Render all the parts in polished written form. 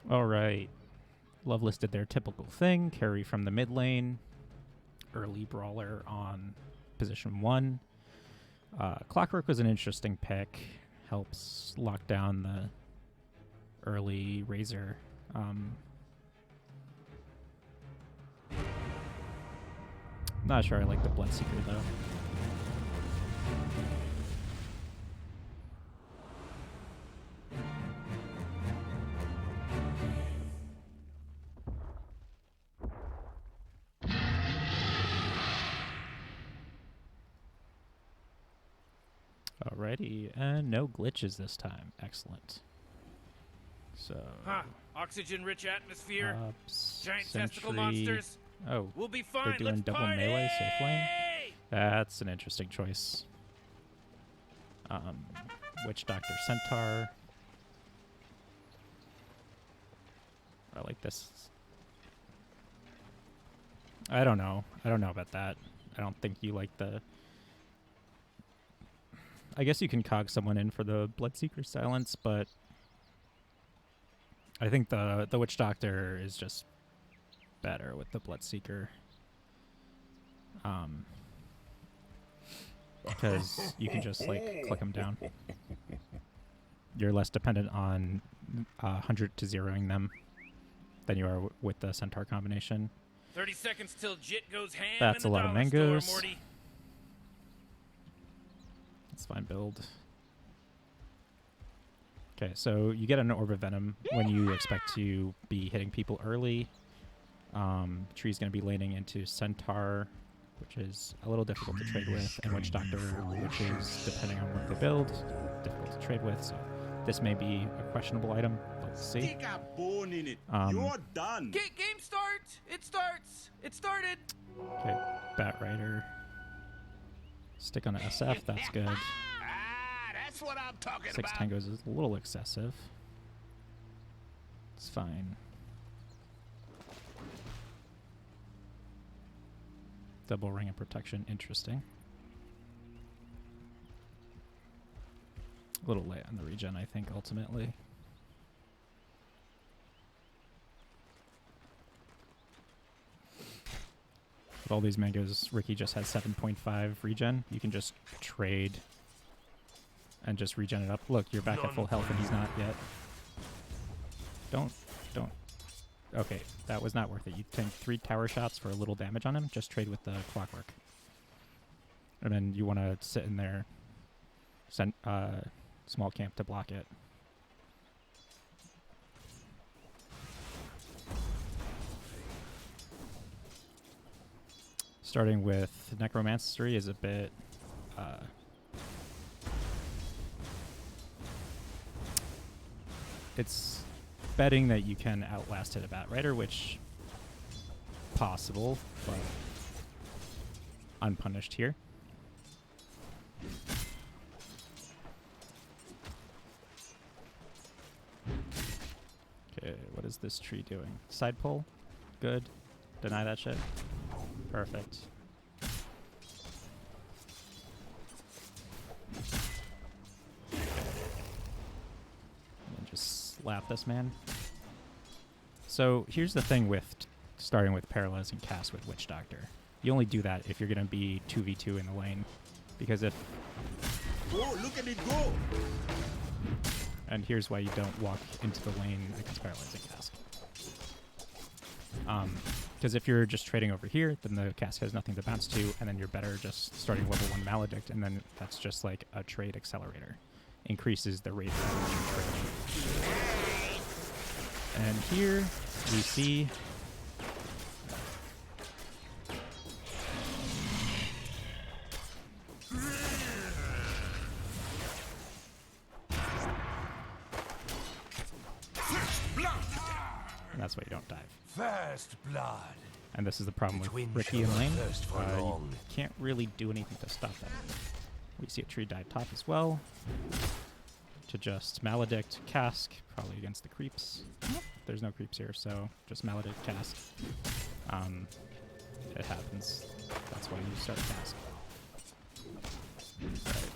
Alright. Loveless did their typical thing, carry from the mid lane, early brawler on position 1. Clockwork was an interesting pick, helps lock down the early Razor. Not sure I like the Bloodseeker though. Alrighty, and no glitches this time. Excellent. So, oxygen-rich atmosphere, giant Sentry. testicle monsters. Oh, We'll be fine. they're doing Let's double party! melee safe lane. That's an interesting choice. Witch Doctor Centaur. I like this. I don't know. I don't know about that. I don't think you like the... I guess you can cog someone in for the Bloodseeker silence, but I think the Witch Doctor is just better with the Bloodseeker. Because you can just like click them down. You're less dependent on 100 to zeroing them than you are with the Centaur combination. 30 seconds till Jit goes ham. That's in a the lot of dollar mangoes. store, Morty. That's fine build. Okay, so you get an Orb of Venom when you expect to be hitting people early. Tree's going to be laning into Centaur, which is a little difficult to trade with, and Witch Doctor, which is, depending on what they build, difficult to trade with. So this may be a questionable item, but we'll see. Stick a bone in it. You're done. Game start! It starts! It started! Okay, Bat Rider. Stick on an SF, that's good. That's what I'm talking 6 tangos is a little excessive. It's fine. Double ring of protection, interesting. A little late on the regen, I think, ultimately. With all these mangoes, Ricky just has 7.5 regen. You can just trade and just regen it up. Look, you're back at full health and he's not yet. Don't. Okay, that was not worth it. You take 3 tower shots for a little damage on him. Just trade with the Clockwork. And then you want to sit in there, send small camp to block it. Starting with Necromancery is a bit... it's betting that you can outlast hit a Bat Rider, which possible, but unpunished here. Okay, what is this tree doing? Side pull? Good. Deny that shit. Perfect. And just slap this man. So here's the thing with starting with Paralyze and cast with Witch Doctor. You only do that if you're going to be 2v2 in the lane. Because if... Oh, look at it go! And here's why you don't walk into the lane against Paralyzing Cask. Because if you're just trading over here, then the cask has nothing to bounce to, and then you're better just starting level 1 Maledict, and then that's just like a trade accelerator. Increases the rate at which you trade. And here we see... And that's why you don't dive. First blood. And this is the problem with Ricky in lane. You can't really do anything to stop that. We see a tree dive top as well. To just Maledict, Cask, probably against the creeps. There's no creeps here, so just Maledict, Cask. It happens. That's why you start Cask. Right.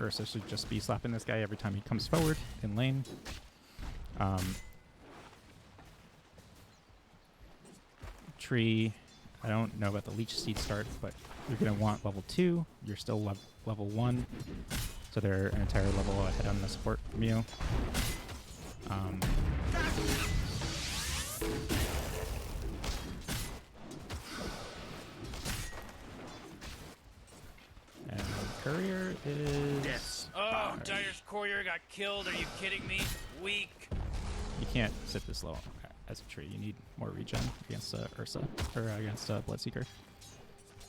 Ursa should just be slapping this guy every time he comes forward in lane. tree. I don't know about the leech seed start, but you're going to want level 2. You're still level 1. So they're an entire level ahead on the support from you. And courier is... Yes. Oh, Dyer's courier got killed. Are you kidding me? Weak. You can't sit this low as a tree. You need more regen against Ursa, or against Bloodseeker.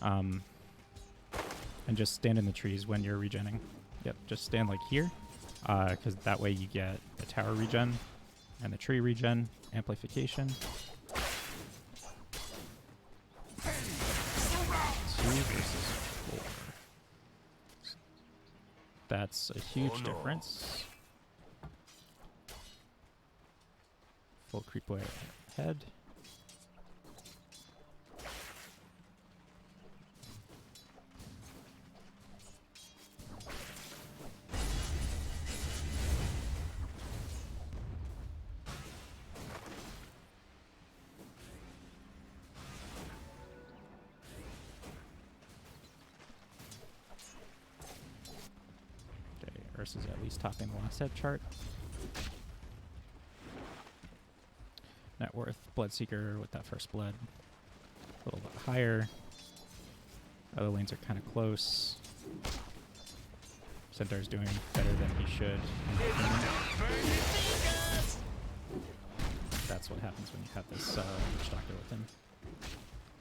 And just stand in the trees when you're regenning. Yep, just stand like here, because that way you get the tower regen and the tree regen, amplification. 2 versus 4. That's a huge difference. Full creep way ahead. Versus at least topping the last head chart. Net worth, Bloodseeker with that first blood. A little bit higher. Other lanes are kind of close. Centaur's doing better than he should. That's what happens when you have this Witch Doctor with him.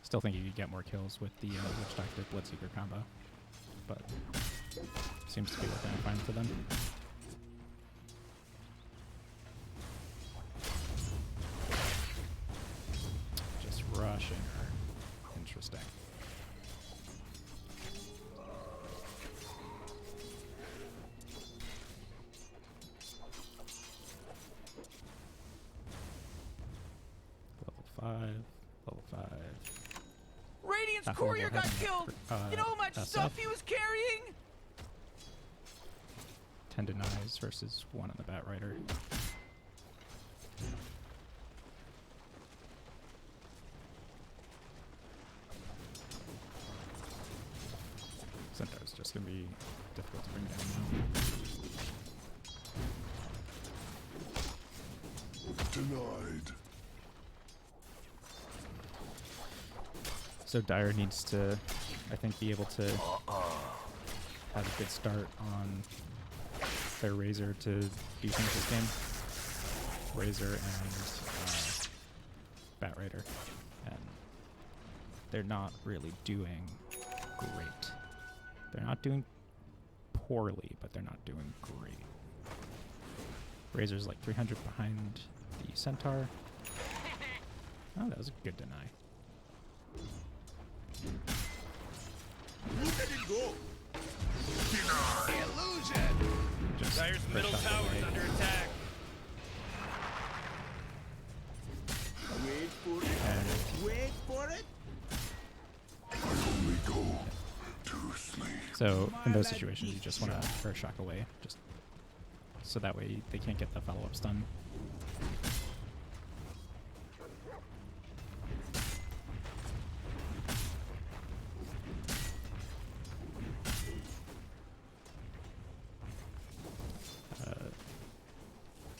Still think you could get more kills with the Witch Doctor Bloodseeker combo. But seems to be working out fine for them. Just rushing her. Interesting. Level 5. Level 5. Radiant's courier got killed. You know how much stuff he was carrying? 10 denies versus 1 on the Bat Rider. Centaur's just going to be difficult to bring down now. Denied. So Dire needs to, I think, be able to have a good start on their Razor to do things this game. Razor and Bat Rider. And they're not really doing great. They're not doing poorly, but they're not doing great. Razor's like 300 behind the Centaur. Oh, that was a good deny. Look at it go. Illusion. Just Dyer's middle tower is under attack. Wait for it. Wait for it. I only go to sleep. So in those situations, you just want to Earth Shock away, just so that way they can't get the follow-up stun.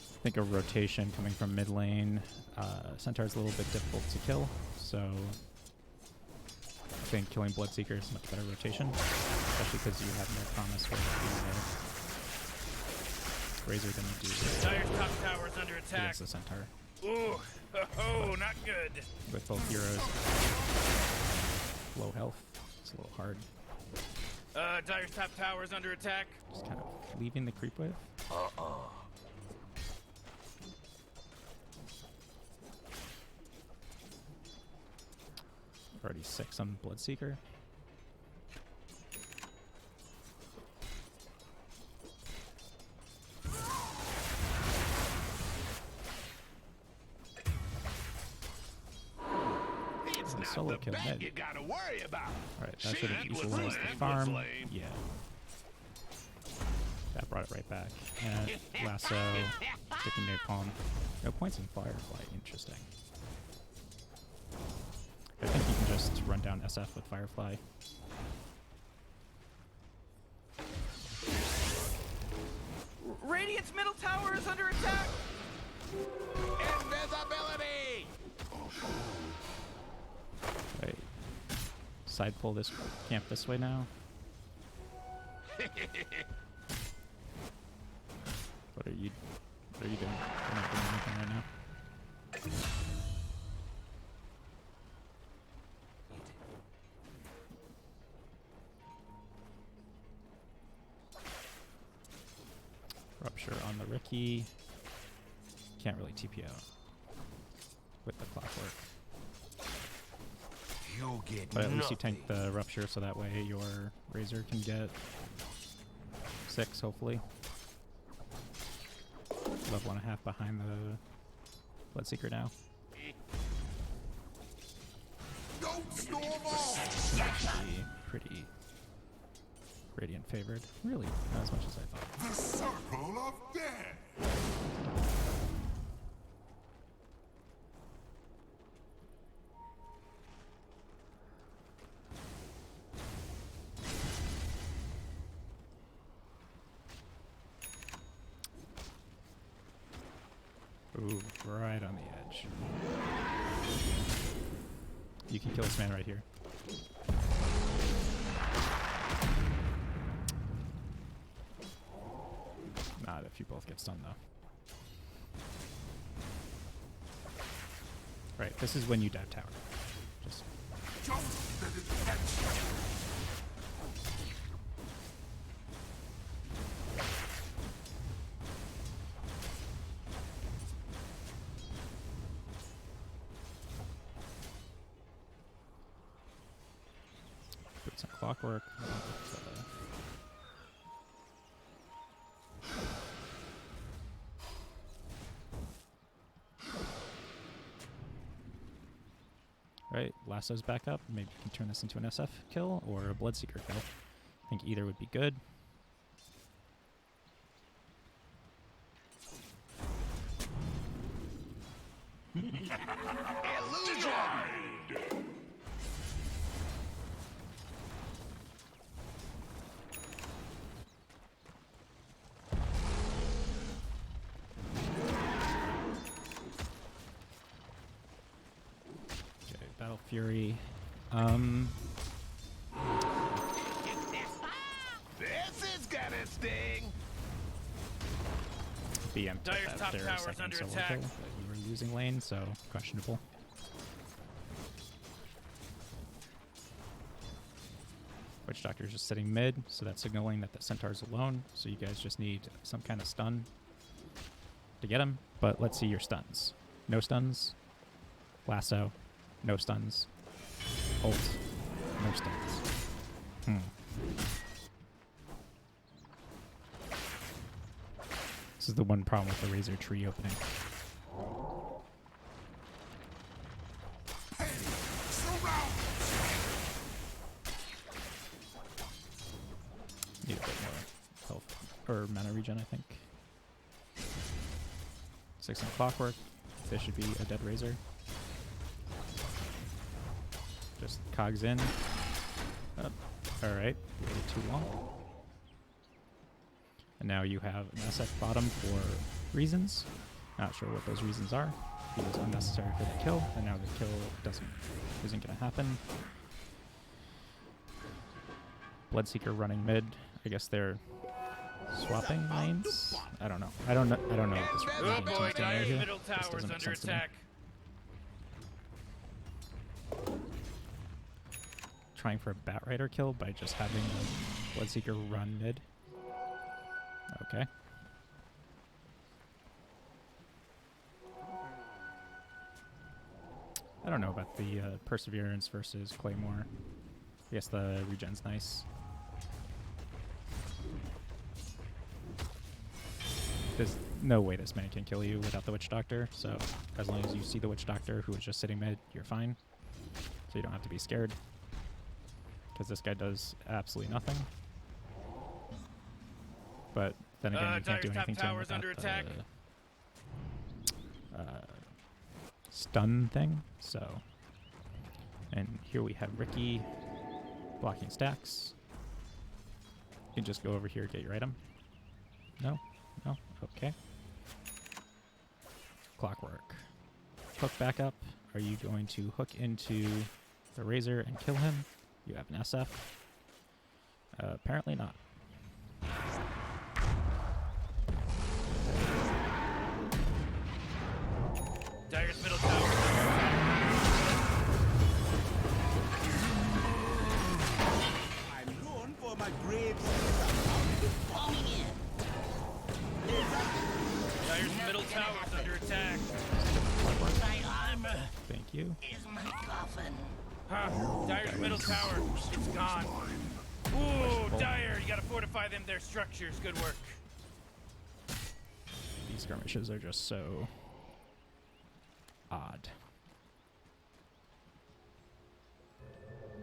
I think a rotation coming from mid lane. Centaur's a little bit difficult to kill, so I think killing Bloodseeker is a much better rotation, especially because you have more promise with the Razor than you do Dyer's top tower is under attack. against the Centaur. Ooh, oh, not good. With both heroes, low health, it's a little hard. Dyer's top tower is under attack. Just kind of leaving the creep wave. Already 6 on Bloodseeker. It's not solo the kill bet mid. you gotta worry about. Alright, that should have Shit was equalized the lame, farm. was lame. Yeah. That brought it right back. And lasso, sticking napalm. No points in Firefly. Interesting. just run down SF with Firefly. Radiant's middle tower is under attack. Invisibility! Right. Side pull this camp this way now. What are you doing? You're not doing anything right now. Rupture on the Ricky. Can't really TP out with the clockwork. You get But at least you tank the Rupture so that way your Razor can get 6, hopefully. Level 1.5 behind the Bloodseeker now. Don't storm off! Actually pretty Radiant favored. Really, not as much as I thought. The circle of death! Ooh, right on the edge. You can kill this man right here. Not if you both get stunned, though. Right, this is when you dive tower. Just Don't let it catch you! put some clockwork. Right, lasso's back up. Maybe you can turn this into an SF kill or a Bloodseeker kill. I think either would be good. Illusion! Okay, Battle Fury. This is gonna sting! BM took Dire's that top there a tower's second under solo attack. kill, but you were losing lane, so questionable. Witch Doctor's just sitting mid, so that's signaling that the Centaur's alone, so you guys just need some kind of stun to get him. But let's see your stuns. No stuns. Lasso. No stuns. Ult. No stuns. This is the one problem with the Razor tree opening. Need a bit more health or mana regen, I think. 6 on clockwork. This should be a dead Razor. Just cogs in. Alright, waited too long. And now you have an SF bottom for reasons. Not sure what those reasons are. He was unnecessary for the kill, and now the kill isn't going to happen. Bloodseeker running mid. I guess they're swapping lanes. I don't know. I don't know what this Oh Radiant boy, team's doing right Dire's here. middle This tower's doesn't make under sense to me. attack. Trying for a Batrider kill by just having the Bloodseeker run mid. Okay. I don't know about the Perseverance versus Claymore. I guess the regen's nice. There's no way this man can kill you without the Witch Doctor, so as long as you see the Witch Doctor who is just sitting mid, you're fine. So you don't have to be scared. Because this guy does absolutely nothing. But then again, you can't do Dire's top anything to him tower's without under attack. the stun thing. So, And here we have Ricky blocking stacks. You can just go over here, get your item. No? No? Okay. Clockwork. Hook back up. Are you going to hook into the Razor and kill him? You have an SF. Apparently not. Dire's middle tower. I'm known for my grave. Dire's middle tower is under attack. My armor Thank you. is my coffin. Huh. Dire's middle tower. It's gone. Ooh, Dire, you gotta fortify them, their structures. Good work. These skirmishes are just so odd.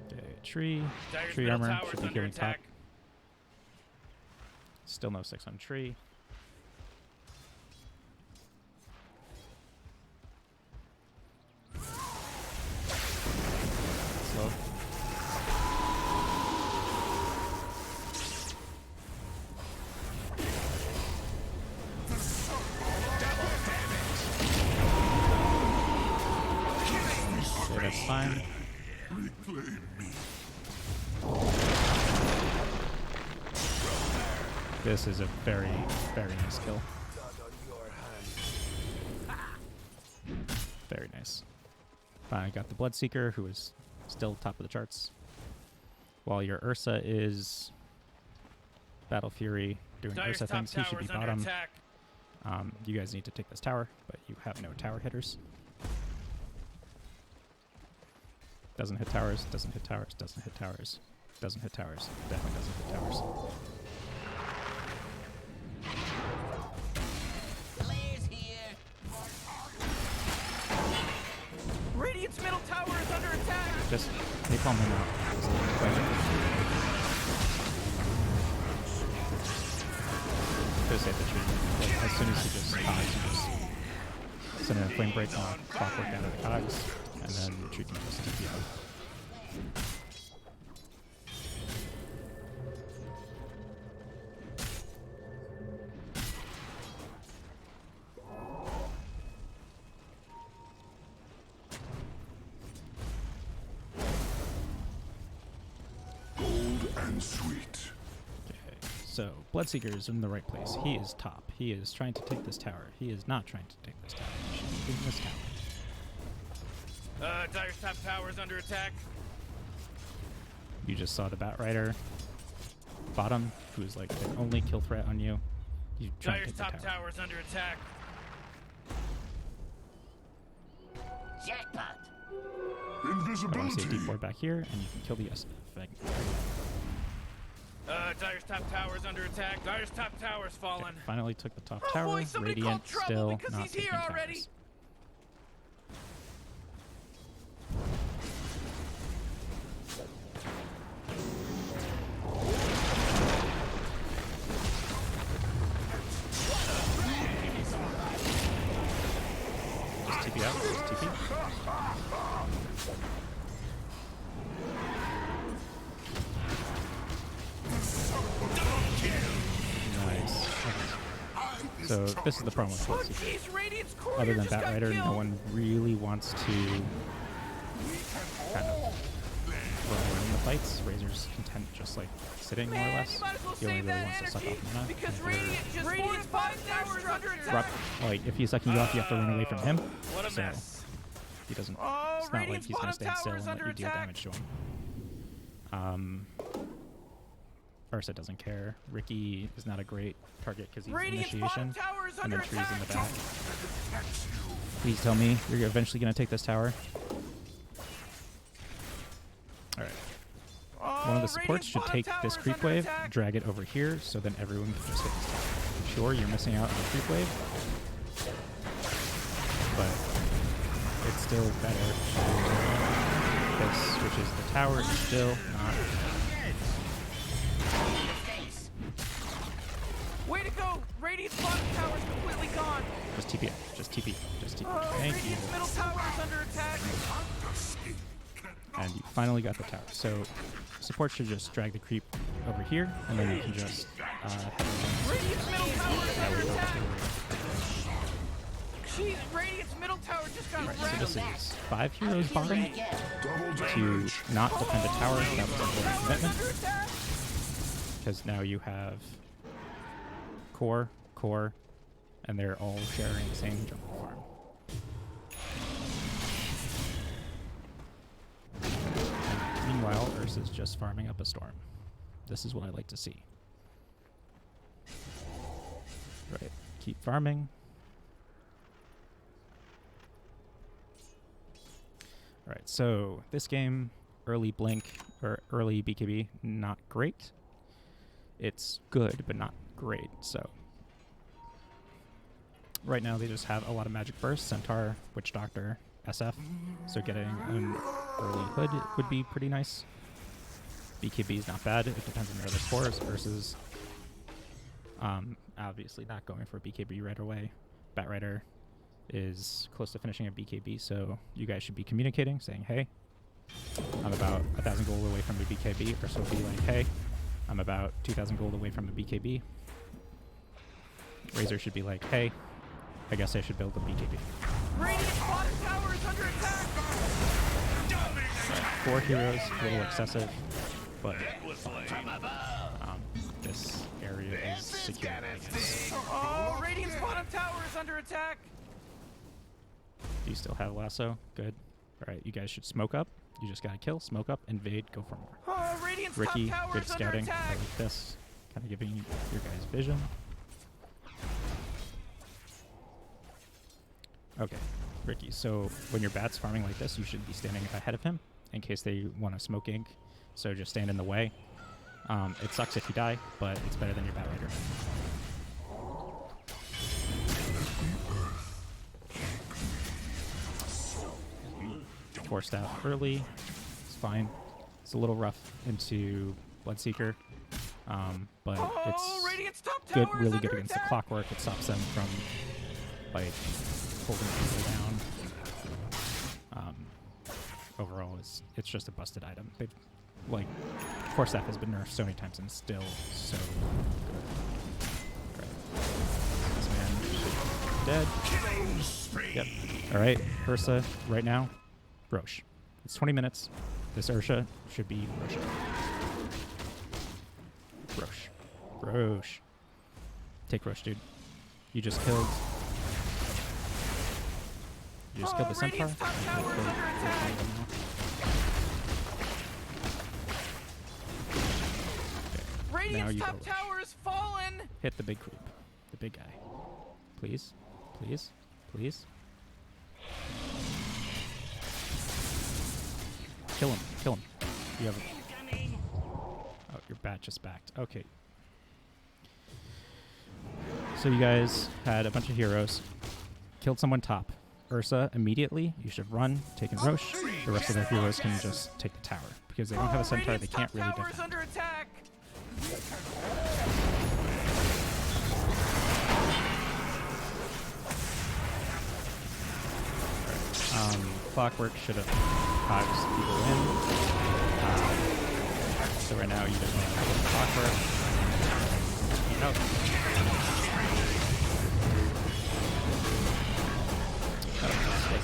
Okay, tree. Dire's Tree middle armor tower should is be under healing top. attack. Still no 6 on tree. Slow. Okay, that's fine. Reclaim me. This is a very, very nice kill. Very nice. I got the Bloodseeker, who is still top of the charts. While your Ursa is Battle Fury doing Dire's Ursa top things, he should tower be is under bottom. attack. You guys need to take this tower, but you have no tower hitters. Doesn't hit towers, doesn't hit towers, doesn't hit towers, doesn't hit towers, definitely doesn't hit towers. Blaze here. Radiant's middle tower is under attack. Just napalm him out. Just hit the tree. Like, as soon as he just cogs, you just send in a flame break on clockwork out of the cogs, and then the tree can just TP out. Bold and sweet. Okay, so Bloodseeker is in the right place. He is top. He is trying to take this tower. He is not trying to take this tower. He should be taking this tower. Dire's top tower is under attack. You just saw the Batrider bottom, who's like the only kill threat on you. You try to Dire's take the top tower. tower is under attack. Jackpot. I want to see Invisibility. a D4 back here, and you can kill the SF. Dire's top tower is under attack. Dire's top tower is fallen. Okay, finally took the top Oh tower. boy, somebody called Radiant trouble still because not he's taking here already. towers. Just TP out. Just TP. Nice. Okay. So this is the problem with Oh Bloodseeker. jeez, Radiant's courier Other than just got Batrider, no killed. one really wants to kind of run in the fights. Razor's content just like sitting more or Man, less. you might as well He only save really that wants to suck energy off mana. because and Radiant's Radiant's five towers under attack. rough, like if he's sucking you off, you have to run away from him. What a So mess. he doesn't. Oh, It's not like Radiant's he's gonna bottom stand still tower and is let under you deal attack. damage to him. Ursa doesn't care. Ricky is not a great target because he's Radiant's initiation, bottom tower is and under then trees in the attack. back. Please tell me you're eventually gonna take this tower. All right. One of the supports should take this creep wave, drag it over here, so then everyone can just hit this tower. Sure, you're missing out on the creep wave, but it's still better. This, which is the tower, is still not. Way to go! Radiant's bottom tower is completely gone. Just TP it. Just TP. Just TP. Oh, Thank you. Radiant's middle tower is under attack. And you finally got the tower. So support should just drag the creep over here, and then you can just head Radiant's middle tower is that way under over attack. to Jeez, Radiant's middle tower just got Right, so wrecked. this is 5 heroes bottom Double to damage. not defend a tower. That was a full Tower's commitment, under attack. because now you have core, and they're all sharing the same jungle farm. And meanwhile, Ursa's just farming up a storm. This is what I like to see. Right, keep farming. Alright, so this game, early Blink, or early BKB, not great. It's good, but not great, so. Right now they just have a lot of magic bursts, Centaur, Witch Doctor, SF, so getting an early hood would be pretty nice. BKB is not bad, it depends on your other scores versus obviously not going for BKB right away. Batrider is close to finishing a BKB, so you guys should be communicating, saying, hey, I'm about 1,000 gold away from a BKB, or so be like, hey, I'm about 2,000 gold away from a BKB. Razor should be like, hey, I guess I should build a BKB. Radiant's bottom tower is under attack. 4 heroes, a little excessive, but this area is secure, I guess. Oh, Radiant's bottom tower is under attack. Do you still have lasso? Good. Alright, you guys should smoke up. You just gotta kill, smoke up, invade, go for more. Oh, Radiant's Ricky, top tower good is under scouting. I attack. like this. Kind of giving your guys vision. Okay, Ricky, so when your bat's farming like this, you should be standing ahead of him in case they want to smoke ink. So just stand in the way. It sucks if you die, but it's better than your bat later. Force staff early. It's fine. It's a little rough into Bloodseeker, but Oh, it's Radiant's top good, tower is really under good against the attack. clockwork. It stops them from like holding people down. Overall, it's just a busted item. They've like Force Staff has been nerfed so many times and still so good. Right. This man should be dead. Yep. All right, Ursa right now. Roche. It's 20 minutes. This Ursha should be Roche. Roche. Roche. Take Roche, dude. You just killed. You just killed the Centaur. Radiant's top tower is under attack. Now Radiant's you top go Roche. tower is fallen. Hit the big creep. The big guy. Please. Please. Please. Kill him. Kill him. You have a... Oh, your bat just backed. Okay. So you guys had a bunch of heroes. Killed someone top. Ursa immediately. You should run, take in Roche. The rest of the heroes can just take the tower. Because they don't have a Centaur, they Radiant's can't top really tower is defend. under attack. Clockwork should have cogs people in. So right now you just want to kill Clockwork. Keep out.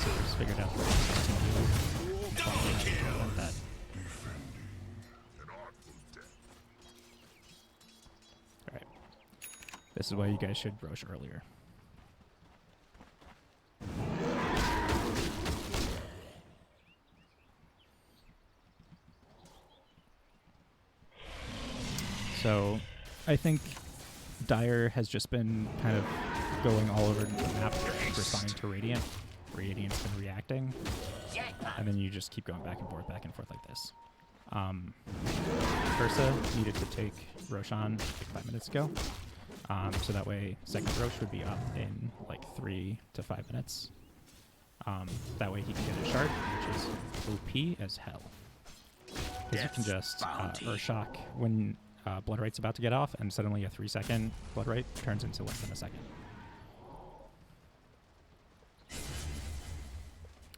Just figured out that. Alright. This is why you guys should Roche earlier. So I think Dire has just been kind of going all over the map, responding to Radiant. Radiant's been reacting, and then you just keep going back and forth like this. Ursa needed to take Roshan 5 minutes ago, so that way second Roche would be up in like 3 to 5 minutes. That way he can get a shard, which is OP as hell. Because you can just Urshock when Blood Right's about to get off, and suddenly a 3-second Blood Right turns into less than a second.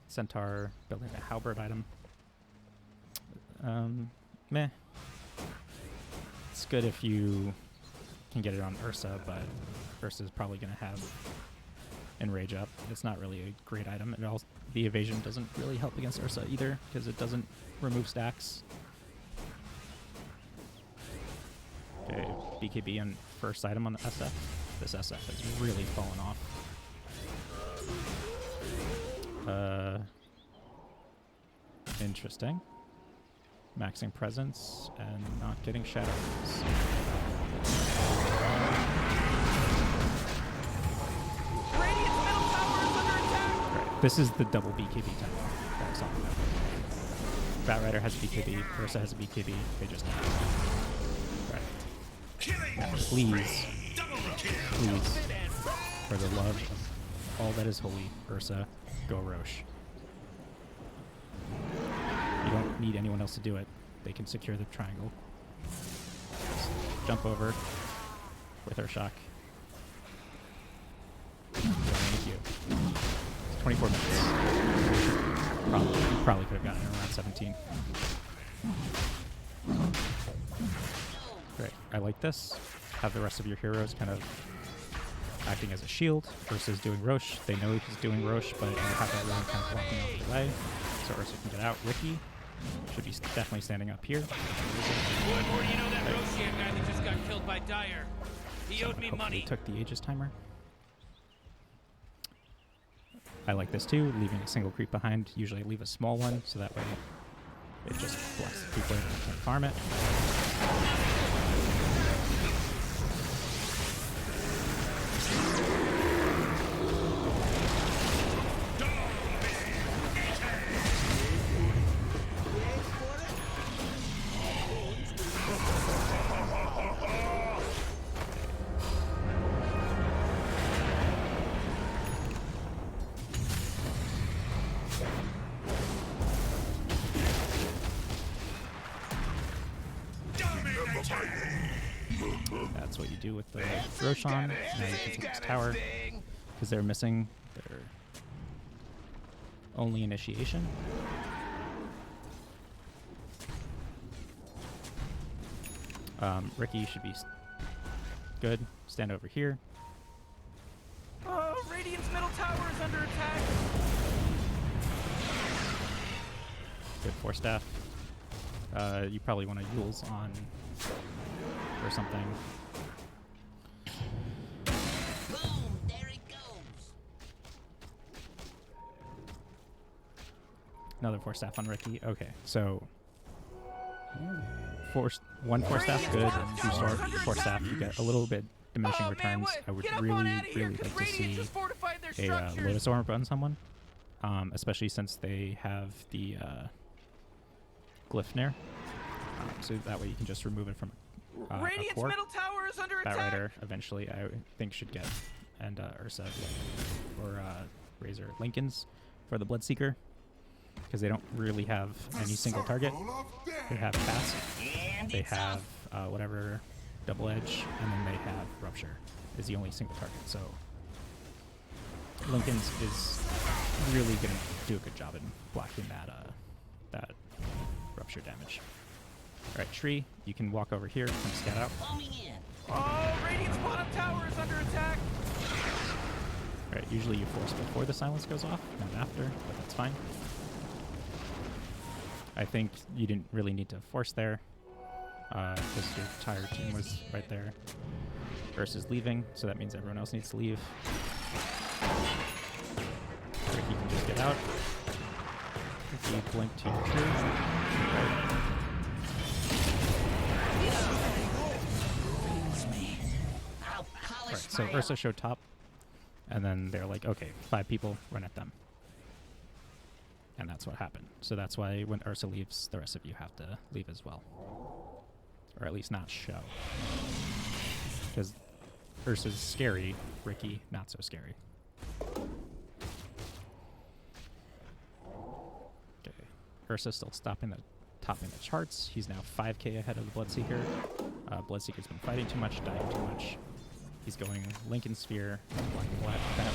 Centaur building a halberd item. Meh. It's good if you can get it on Ursa, but Ursa's probably going to have Enrage up. It's not really a great item. And also, the evasion doesn't really help against Ursa either, because it doesn't remove stacks. Okay, BKB on first item on the SF. This SF has really fallen off. Interesting. Maxing presence and not getting shadows. Radiant's middle tower is under attack. Right, this is the double BKB time that I was talking about. Bat Rider has a BKB, Ursa has a BKB, they just die. Right. Now, please, for the love of all that is holy, Ursa, go Roche. You don't need anyone else to do it. They can secure the triangle. Just jump over with her shock. Thank you. It's 24 minutes. Probably could have gotten it around 17. Great. I like this. Have the rest of your heroes kind of acting as a shield versus doing Roche. They know he's doing Roche, but you have that one kind of blocking out the way. So Ursa can get out. Ricky should be definitely standing up here. Or do you know that Roshan guy that just got killed by Dyer? He owed me Hopefully money. took the Aegis timer. I like this too, leaving a single creep behind. Usually leave a small one, so that way it just blocks the people and can farm it. That's what you do with the Roshan. Now you can take this tower because they're missing their only initiation. Ricky should be good. Stand over here. Oh, Radiant's middle tower is under attack. Good Force Staff. You probably want to Yules on or something. Boom! There it goes. Another Force Staff on Ricky. Okay, so one Force Staff good, and two Force Staff you get a little bit diminishing returns. I would really like to see a Lotus Orb on someone, especially since they have the Glyph Nair. So that way you can just remove it from a core. Middle tower is under Bat attack. Rider eventually I think should get, and Ursa or Razor Lincolns for the Bloodseeker, because they don't really have any single target. They have Cast, they have whatever Double Edge, and then they have Rupture is the only single target. So Lincolns is really going to do a good job in blocking that Rupture damage. Alright, Tree, you can walk over here and scout out. Foaming in. Oh, Radiant's bottom tower is under attack. Alright, usually you force before the silence goes off, not after, but that's fine. I think you didn't really need to force there, because your entire team was right there. Versus leaving, so that means everyone else needs to leave. Ricky can just get out. If you blink to your tree. Right. Right, so Ursa showed top, and then they're like, okay, 5 people, run at them. And that's what happened. So that's why when Ursa leaves, the rest of you have to leave as well. Or at least not show. Because Ursa's scary, Ricky, not so scary. Okay, Ursa's still topping the charts. He's now 5k ahead of the Bloodseeker. Bloodseeker's been fighting too much, dying too much. He's going Lincoln Sphere, Black and Black, Bat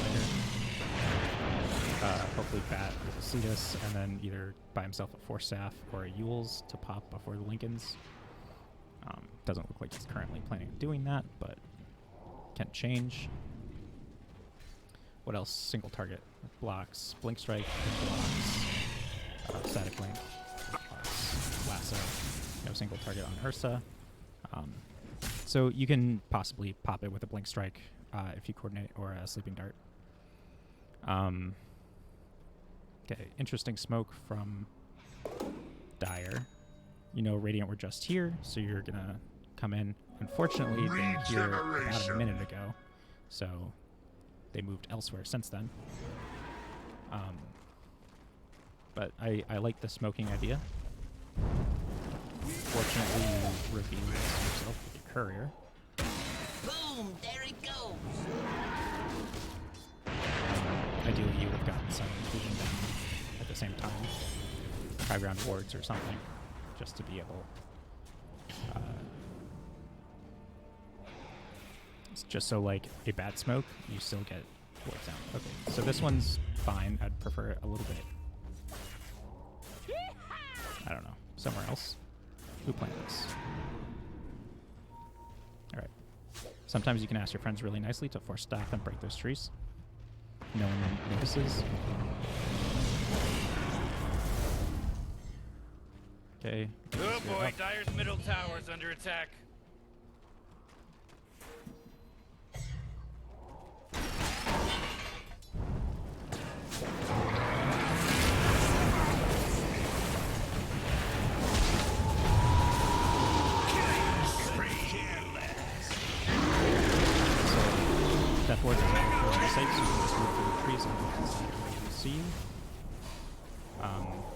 Hopefully Bat will see this and then either buy himself a Force Staff or a Yule's to pop before the Lincolns. Doesn't look like he's currently planning on doing that, but can change. What else? Single target blocks, Blink Strike blocks, Static Link blocks, Lasso. No single target on Ursa. So you can possibly pop it with a Blink Strike if you coordinate, or a Sleeping Dart. Okay, interesting smoke from Dire. You know, Radiant were just here, so you're gonna come in. Unfortunately, they were here about a minute ago, so they moved elsewhere since then. But I like the smoking idea. Fortunately, you reveal yourself with your courier. Boom, there it goes. Ideally, you would have gotten some vision down at the same time. High ground wards or something, just to be able... it's just so, like, a bad smoke, you still get wards down. Okay, so this one's fine. I'd prefer it a little bit... I don't know, somewhere else. Who planned this? Alright. Sometimes you can ask your friends really nicely to Force Staff and break those trees. No one notices. Okay. Oh boy, Dire's middle tower is under attack. Death Ward doesn't have to safe, so you can just move through the trees and you see you.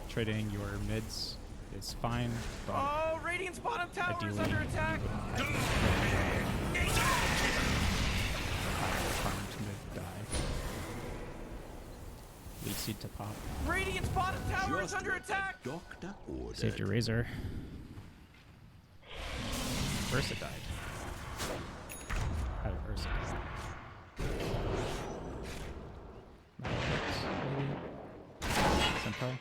Trading your mids is fine, but Oh, Radiant's bottom tower is ideally, under attack. farmed mid die. Lead seed to pop. Radiant's bottom tower is Just under what the attack. doctor ordered. Saved your Razor. Ursa died. How did Ursa die? Maybe? Centaur?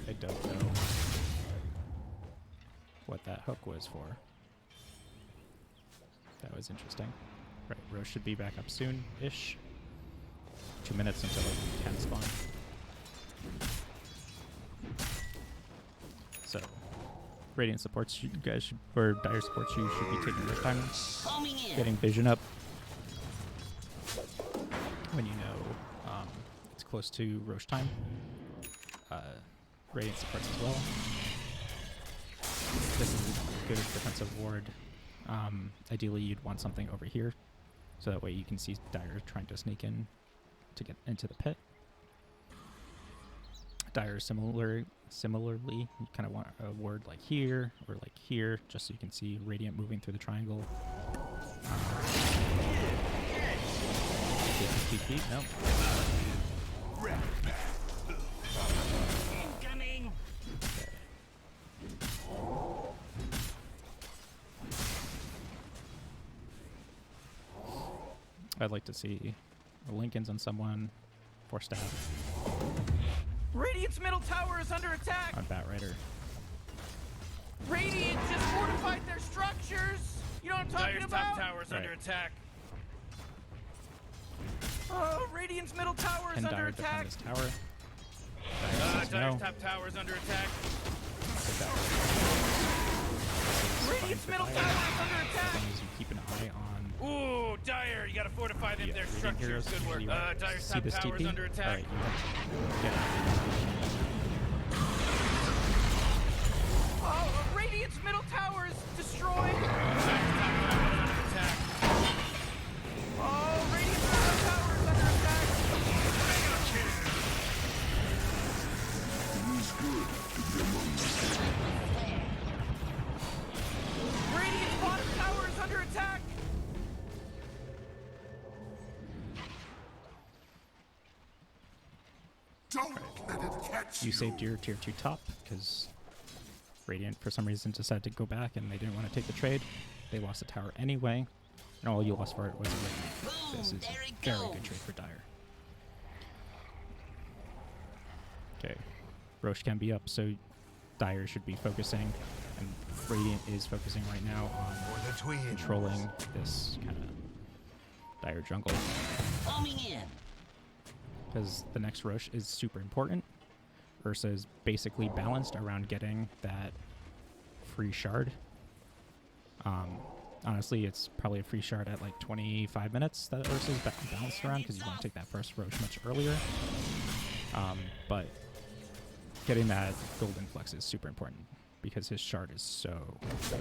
I don't know what that hook was for. That was interesting. Right, Rose should be back up soon-ish. 2 minutes until it can spawn. So, Radiant supports you guys should, or Dire supports you should be taking your time, Homing in. getting vision up when you know it's close to Roche time. Radiant supports as well. This is a good defensive ward. Ideally, you'd want something over here, so that way you can see Dire trying to sneak in to get into the pit. Dire similarly, you kind of want a ward like here or like here, just so you can see Radiant moving through the triangle. No. Incoming. I'd like to see the Lincolns on someone, Force Staff Radiant's middle tower is under attack. on Batrider. Radiant just fortified their structures. You know what I'm talking Dire's about? top tower is under Right. attack. Oh, Radiant's middle tower is Can under Dire defend attack. this tower? Dire says Dire's no. top tower is under attack. So Dire is Radiant's fine for middle Dire, tower is under as attack. long as you keep an eye on. Ooh, Dire, you gotta fortify them. Yeah, Their Radiant structures. heroes Good work. usually Dire's see top this tower is TP. under attack. Alright, you have Oh, Radiant's middle tower is destroyed. Dire's top tower is under attack. Oh, Radiant's middle tower is under attack. It is good to be among us. Radiant's bottom tower is under attack. Don't let it catch you. You saved your tier 2 top because Radiant for some reason decided to go back and they didn't want to take the trade. They lost the tower anyway. And all you lost for it was a Ricky. This is there a it very goes. good trade for Dire. Okay. Roche can be up, so Dire should be focusing. And Radiant is focusing right now on For the twins. controlling this kind of Dire jungle. Foaming in. Because the next Roche is super important. Ursa is basically balanced around getting that free shard. Honestly, it's probably a free shard at like 25 minutes that Ursa is balanced around because you want to take that first Roche much earlier. But getting that golden flex is super important because his shard is so good.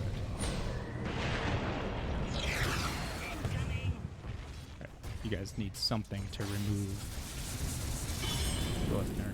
Right, you guys need something to remove Glifner.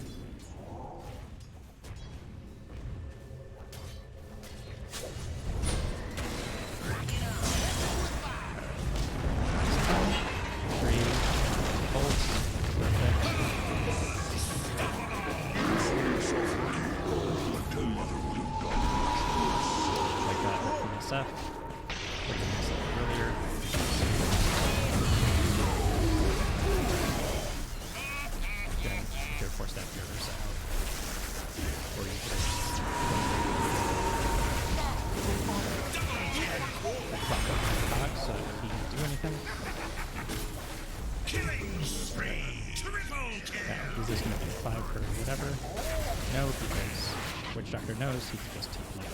Is this going to be 5 or whatever? No, because Witch Doctor knows he can just TP out.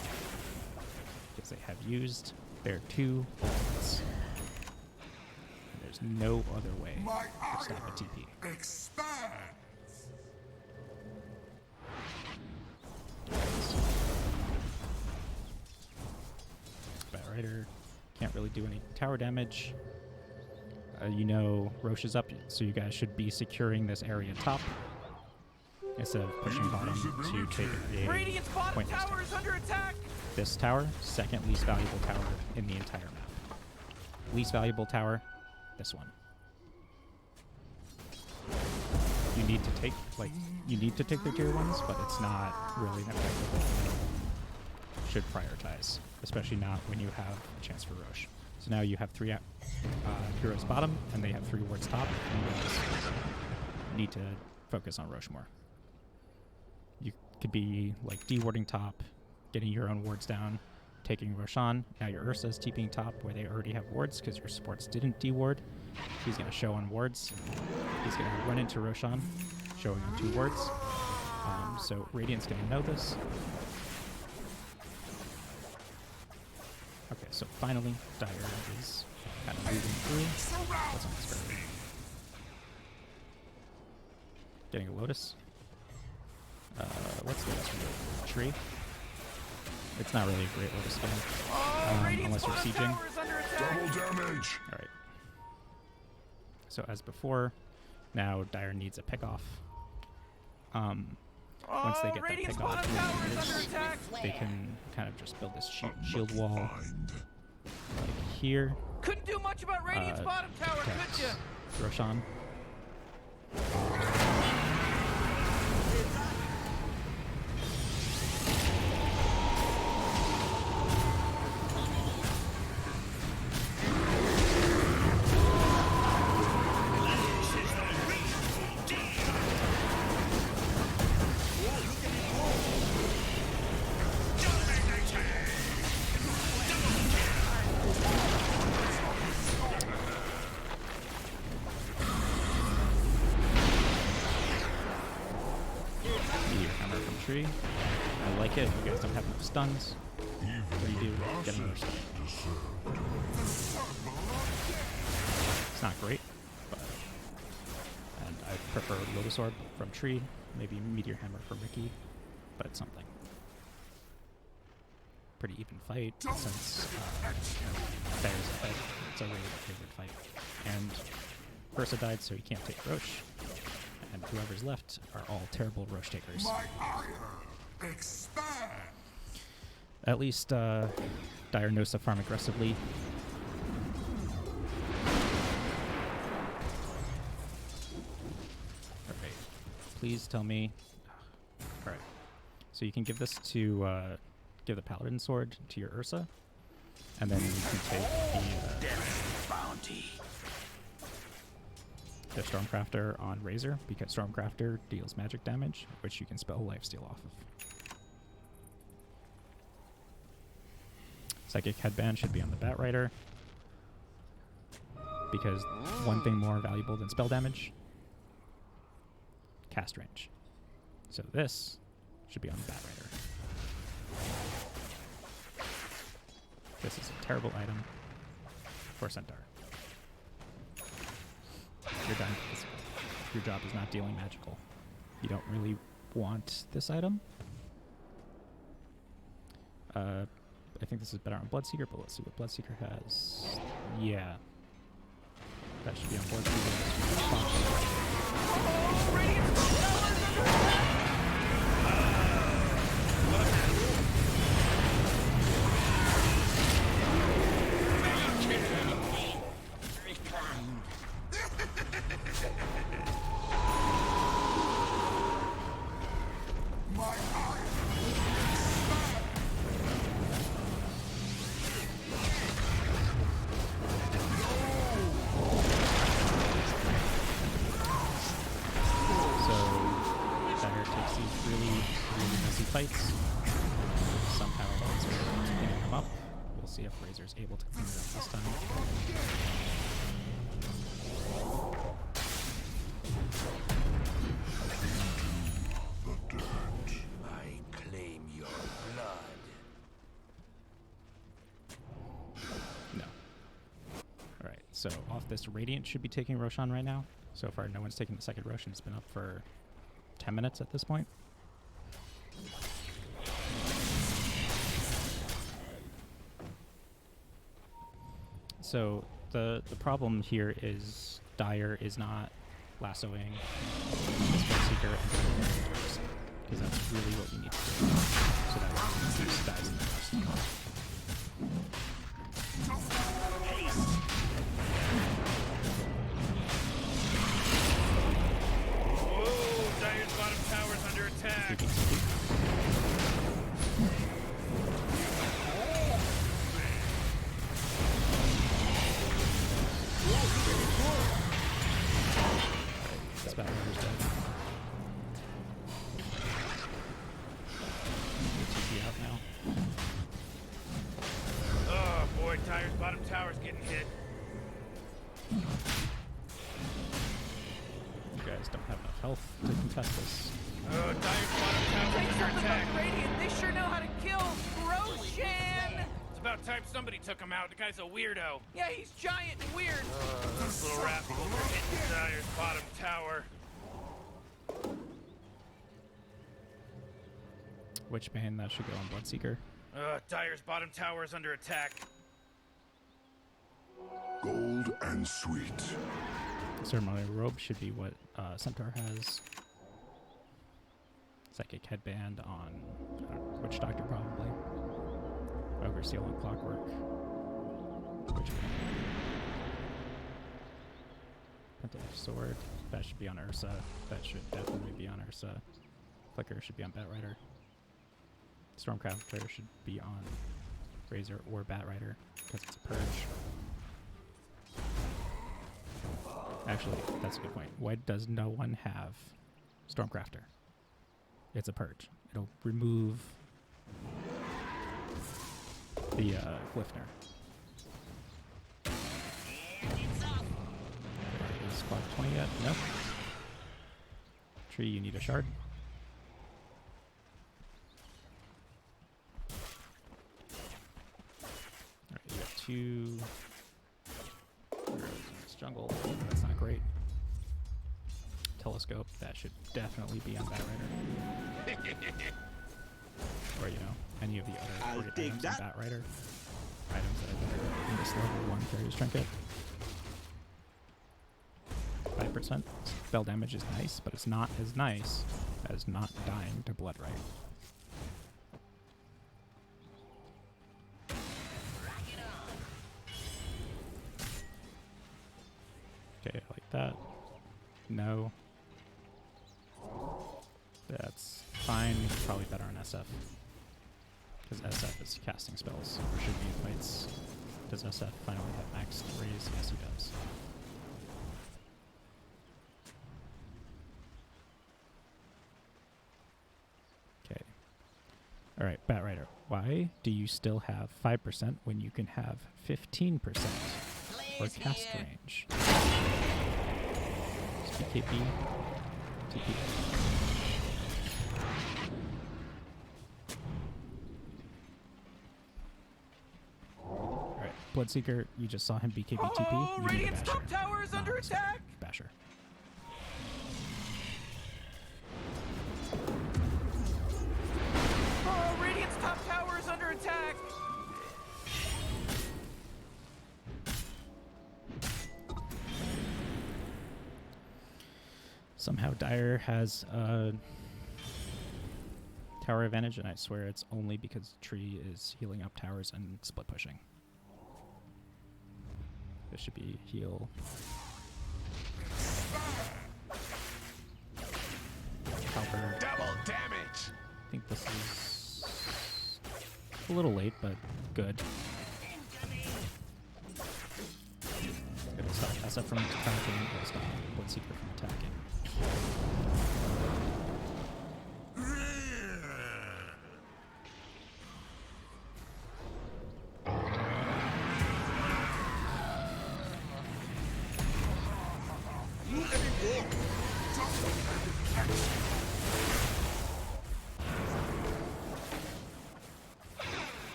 Because they have used their 2 ults. And there's no other way My to stop a TP. ire expands. Batrider can't really do any tower damage. You know Roche is up, so you guys should be securing this area top instead of pushing bottom to take a Radiant's bottom pointless tower is under attack. This tower, second least valuable tower in the entire map. Least valuable tower, this one. You need to take, their tier 1s, but it's not really an effective way. Should prioritize, especially not when you have a chance for Roche. So now you have 3 heroes bottom, and they have 3 wards top. And you guys need to focus on Roche more. You could be like de-warding top, getting your own wards down, taking Roche on. Now your Ursa's TPing top where they already have wards because your supports didn't de-ward. He's going to show on wards. He's going to run into Roshan, showing on 2 wards. So Radiant's going to know this. Okay, so finally, Dire is kind of moving through. What's on this card? Getting a Lotus. What's the Lotus from? Tree? It's not really a great Lotus spin. Unless you're sieging. Double damage. Alright. So as before, now Dire needs a pick-off. Once they get that Radiant's pick-off, bottom tower is under attack. they can kind of just build this shield wall like here. Couldn't do much about Radiant's bottom tower, could you? Roshan. Tree. I like it. You guys don't have enough stuns. What do you do? Get another stun. It's not great, but and I prefer Lotus Orb from Tree, maybe Meteor Hammer from Ricky, but it's something. Pretty even fight since Bear's ahead. It's already my favorite fight. And Ursa died, so he can't take Roche. And whoever's left are all terrible Roche takers. My ire expands. At least Dire knows to farm aggressively. Alright. Please tell me. Alright. So you can give this to give the Paladin sword to your Ursa. And then you can take the The Stormcrafter on Razor, because Stormcrafter deals magic damage, which you can spell Lifesteal off of. Psychic Headband should be on the Batrider, because one thing more valuable than spell damage, cast range. So this should be on the Batrider. This is a terrible item for Centaur. You're done. Your job is not dealing magical. You don't really want this item. I think this is better on Bloodseeker, but let's see what Bloodseeker has. Yeah. That should be on Bloodseeker. Fights. Somehow Razor is cleaning them up. We'll see if Razor's able to clean it up this time. I claim your blood. No. Alright, so off this Radiant should be taking Roshan right now. So far no one's taken the second Roshan. It's been up for 10 minutes at this point. So the problem here is Dire is not lassoing this Bloodseeker and because that's really what you need to do. So that way you can dies in the first. Whoa, Dire's bottom tower's under attack. Batrider's dead. TP out now. Oh boy, Dire's bottom tower's getting hit. You guys don't have enough health to contest this. Oh, Dire's bottom tower's Take under something attack. like Radiant. They sure know how to kill Roshan. It's about time somebody took him out. The guy's a weirdo. Yeah, he's giant and weird. Those little rascals are hitting Dire's bottom tower. Which main that should go on Bloodseeker? Dire's bottom tower is under attack. Gold and sweet. Ceremonial Robe should be what Centaur has. Psychic Headband on Witch Doctor probably. Ogre Seal on Clockwork. Which Pentative Sword. That should be on Ursa. That should definitely be on Ursa. Flicker should be on Batrider. Stormcrafter should be on Razor or Batrider because it's a purge. Actually, that's a good point. Why does no one have Stormcrafter? It's a purge. It'll remove the Glyphner. Is Squad 20 yet? No. Tree, you need a shard. Alright, you got 2 heroes in this jungle. That's not great. Telescope, that should definitely be on Batrider. Or, you know, any of the other I'll target take items that. on Batrider. Items that are in this level 1 Carrier's Trinket. 5%. Spell damage is nice, but it's not as nice as not dying to Bloodright. Okay, I like that. No. That's fine. Probably better on SF. Because SF is casting spells, or should be in fights. Does SF finally have max raise? Yes, he does. Okay. Alright, Bat Rider. Why do you still have 5% when you can have 15% for cast range? BKB, TP. Alright, Bloodseeker, you just saw him BKB TP. Oh, You need a Radiant's Basher. top tower is under Sorry. attack. Basher. Oh, Radiant's top tower is under attack. Somehow Dire has tower advantage, and I swear it's only because Tree is healing up towers and split pushing. This should be heal. Halberd. Double damage. I think this is a little late, but good. It'll stop SF from attacking, it'll stop Bloodseeker from attacking.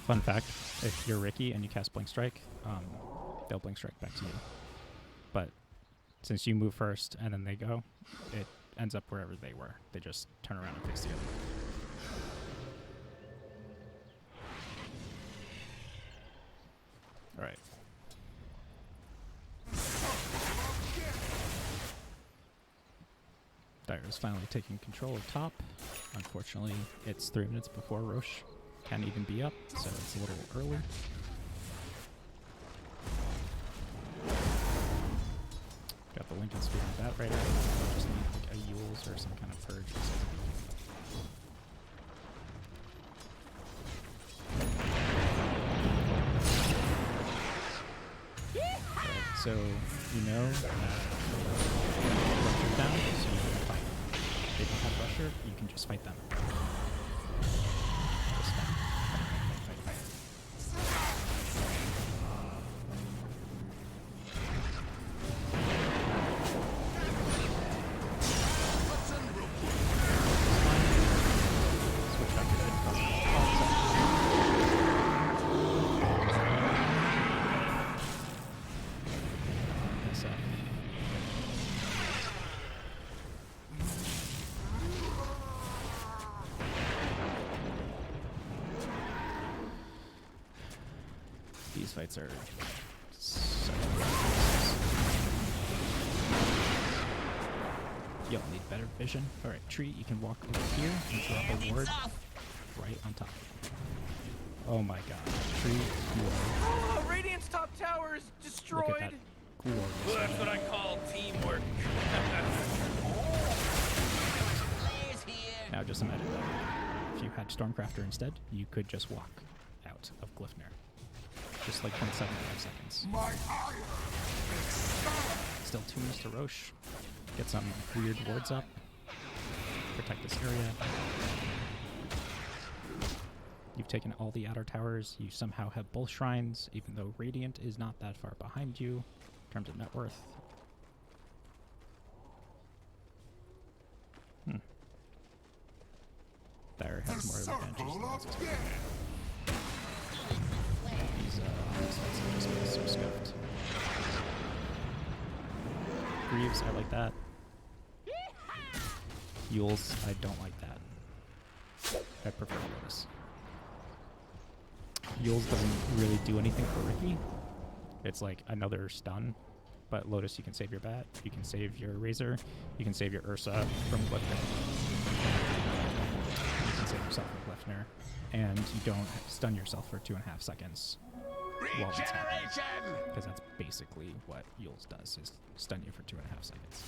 Fun fact, if you're Ricky and you cast Blink Strike, they'll Blink Strike back to you. But since you move first and then they go, it ends up wherever they were. They just turn around and face the other way. Alright. Dire is finally taking control of top. Unfortunately, it's 3 minutes before Roche can even be up, so it's a little early. Got the Lincoln Spear on that right now. Just need like a Yule's or some kind of purge. Right, so you know that Rusher's down, so you can fight. If they don't have Rusher, you can just fight them. Just fight. Fight. Switch back to good. These fights are so Y'all need better vision. Alright, Tree, you can walk over here and drop a ward right on top. Oh my god. Tree, you are. Oh, Radiant's top tower is destroyed. Look at that glorious. Well, that's what I call teamwork. Players here. Now just imagine that. If you had Stormcrafter instead, you could just walk out of Glyphner. Just like 0.75 seconds. My ire. Still 2 minutes to Roche. Get some weird wards up. Protect this area. You've taken all the outer towers. You somehow have both shrines, even though Radiant is not that far behind you in terms of net worth. Dire has more advantages than us. These fights are just getting so scuffed. Greaves, I like that. Yules, I don't like that. I prefer Lotus. Yules doesn't really do anything for Ricky. It's like another stun, but Lotus, you can save your Bat, you can save your Razor, you can save your Ursa from Glyphner. You can save yourself from Glyphner, and you don't stun yourself for 2.5 seconds while it's happening. Because that's basically what Yules does, is stun you for 2.5 seconds.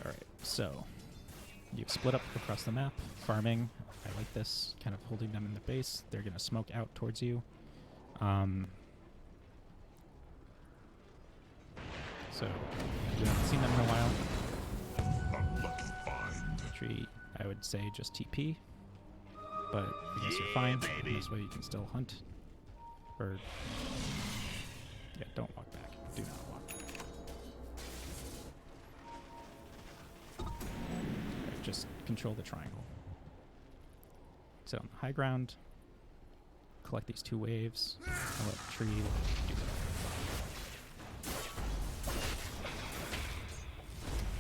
Alright, so you've split up across the map, farming. I like this, kind of holding them in the base. They're going to smoke out towards you. So you haven't seen them in a while. Unlucky find. Tree, I would say just TP, but I guess you're fine. And this way you can still hunt. Or yeah, don't walk back. Do not walk back. Okay, just control the triangle. Sit on the high ground. Collect these 2 waves. And let the tree do that.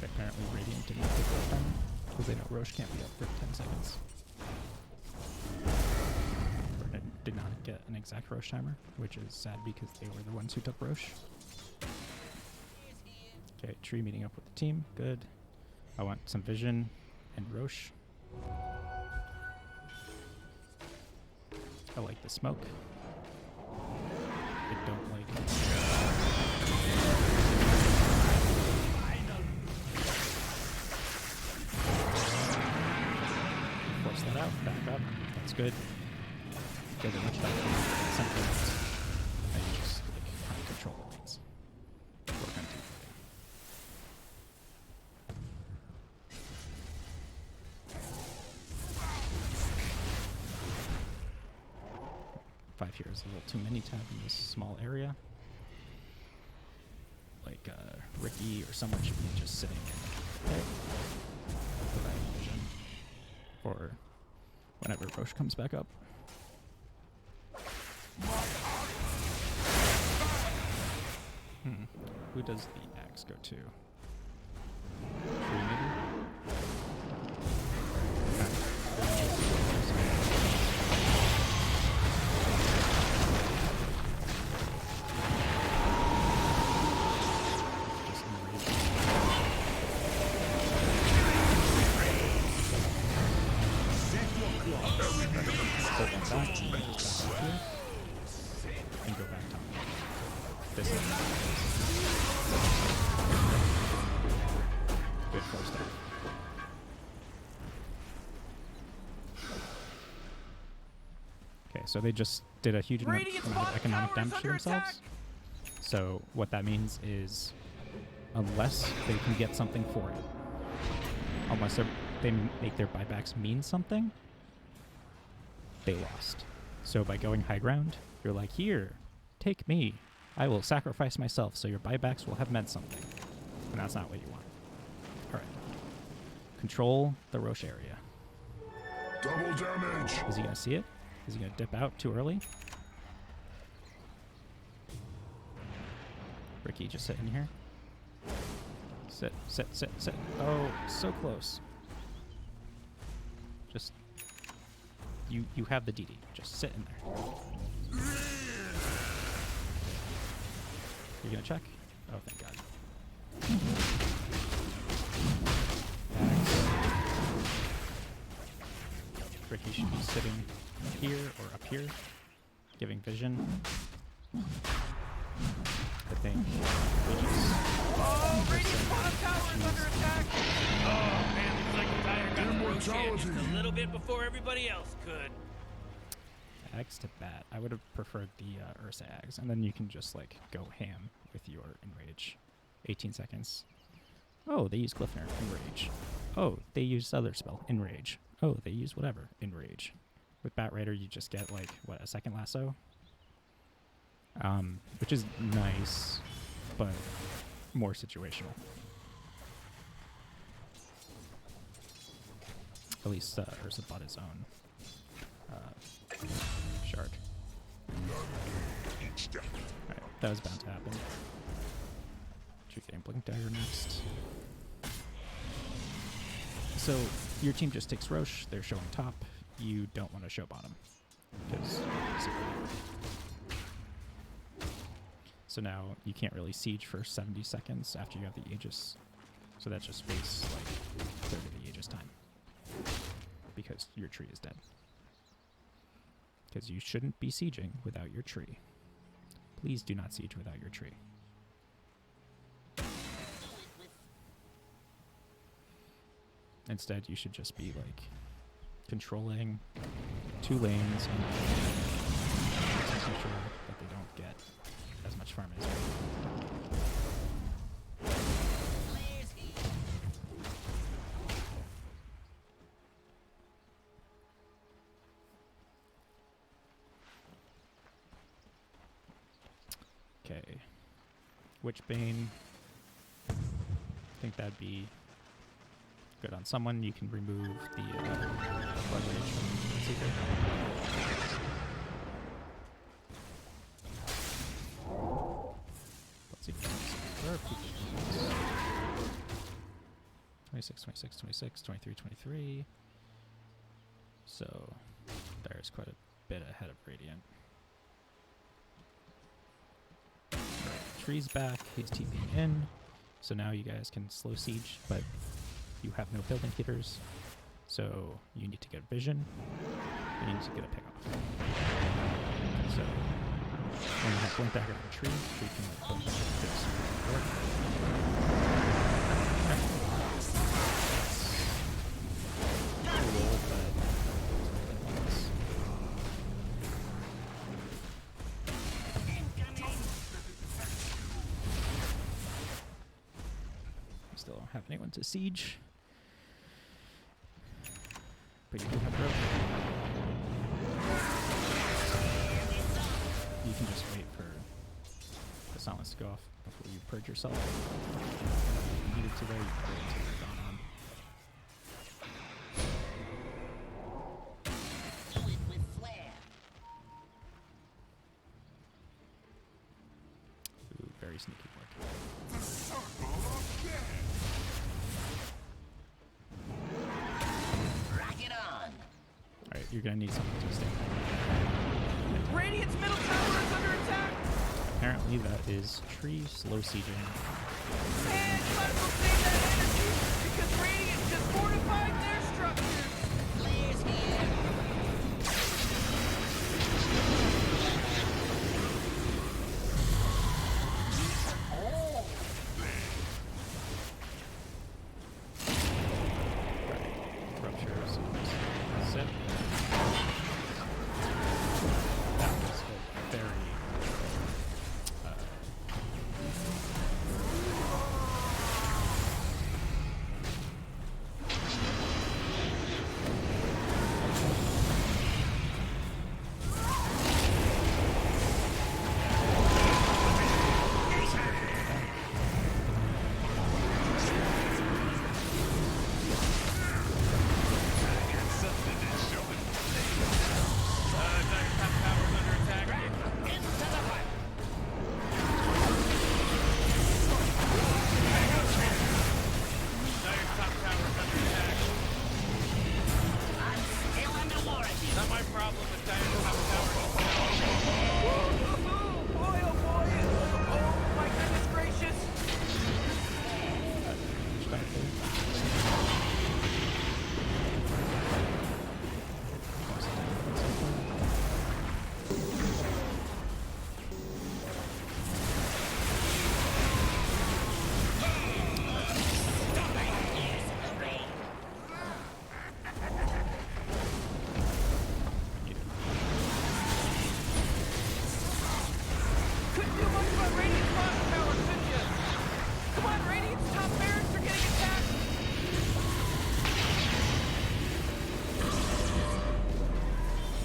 Apparently Radiant didn't get the time because they know Roche can't be up for 10 seconds. Or did not get an exact Roche timer, which is sad because they were the ones who took Roche. Okay, Tree meeting up with the team. Good. I want some vision and Roche. I like the smoke. I don't like force that out, back up. That's good. Doesn't much better. Something else. And you just like kind of control the lanes. Work on 5 here is a little too many to have in this small area. Like Ricky or someone should be just sitting there. Provide vision for whenever Roche comes back up. Who does the axe go to? Tree, maybe? Just enrage. Go back down, just back up here, and go back down. This is good first step. Okay, so they just did a huge amount of economic damage to themselves. So what that means is, unless they can get something for it, unless they make their buybacks mean something, they lost. So by going high ground, you're like, here, take me. I will sacrifice myself so your buybacks will have meant something. And that's not what you want. Alright. Control the Roche area. Double damage. Is he going to see it? Is he going to dip out too early? Ricky, just sit in here. Sit, sit, sit, sit. Oh, so close. Just... You have the DD. Just sit in there. You gonna check? Oh, thank God. Ricky should be sitting here or up here, giving vision. I think. Oh, Radiant bottom tower is under attack! Oh, man, looks like the tire got Roche in just a little bit before everybody else could. Ags to bat. I would have preferred the Ursa Ags, and then you can just like go ham with your Enrage. 18 seconds. Oh, they use Cliffner. Enrage. Oh, they use other spell. Enrage. Oh, they use whatever. Enrage. With Bat Raider, you just get like what, a second lasso, which is nice, but more situational. At least Ursa bought his own shard. Alright, that was bound to happen. Tree getting Blink Dagger next. So, your team just takes Roche, they're showing top, you don't want to show bottom. Because so now you can't really siege for 70 seconds after you have the Aegis. So that just wastes like 30 of the Aegis time. Because your tree is dead. Because you shouldn't be sieging without your tree. Please do not siege without your tree. Instead, you should just be like controlling 2 lanes and making sure that they don't get as much farm as Blaze here. Okay. Witchbane. I think that'd be good on someone. You can remove the Blood Rage from the Secret. Let's see. Where are people? 26, 26, 26, 23, 23. So there's quite a bit ahead of Radiant. Tree's back, he's TPing in, so now you guys can slow siege, but you have no building hitters, so you need to get vision, you need to get a pick off. So when you have Blink Dagger on Tree can like both this work. Cool, but still don't have anyone to siege. But you do have rope. You can just wait for the silence to go off before you purge yourself. If you needed to though, you can wait until you're gone on. Do it with flair. Ooh, very sneaky work. Rock it on. Alright, you're gonna need something to stay. Radiant's middle tower is under attack. Apparently that is Tree slow sieging. And you might as well save that energy because Radiant just fortified their structures. Blaze here. Ruptures. Sip. That was a very Dire top tower is under attack. Into the fight. Dire top tower is under attack. I'm still under warranty. Not my problem if Dire top tower is Boy, oh boy. Oh my goodness gracious. Couldn't do much about Radiant's bottom tower, could you? Come on, Radiant's top barracks are getting attacked.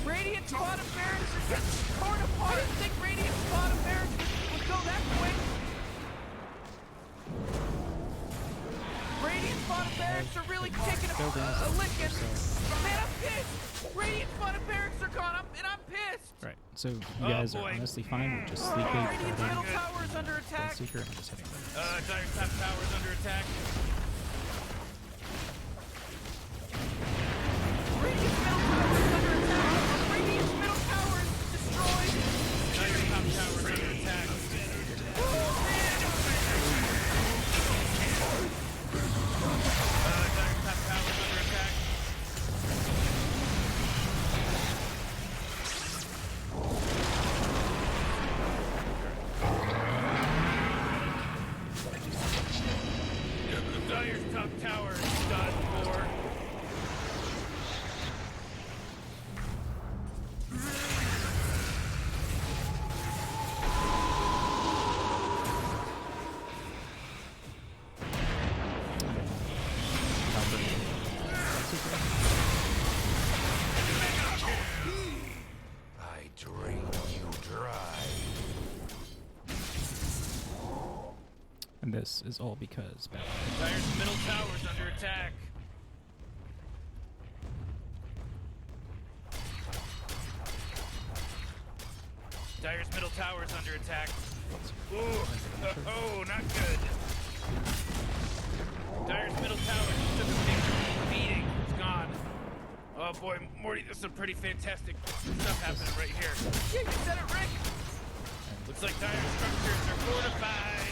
Radiant's bottom barracks are getting torn apart. I didn't think Radiant's bottom barracks would go that quick. Radiant's bottom barracks are really taking a licking. Man, I'm pissed. Radiant's bottom barracks are gone, and I'm pissed. Right, so you guys are boy. honestly fine with just sleeping Radiant's middle tower is under attack. Seeker and just hitting them. Dire top tower is under attack. Radiant's middle tower is under attack. Radiant's middle tower is destroyed. Dire top tower is under attack. Dire top tower is under attack. Dire's top tower is done for. This is all because bad. Dire's middle tower's under attack. Dire's middle tower's under attack. Ooh, oh, not good. Dire's middle tower just took a big beating. It's gone. Oh boy, Morty, this is some pretty fantastic stuff happening right here. Yeah, you said it, Rick. Looks like Dire's structures are fortified.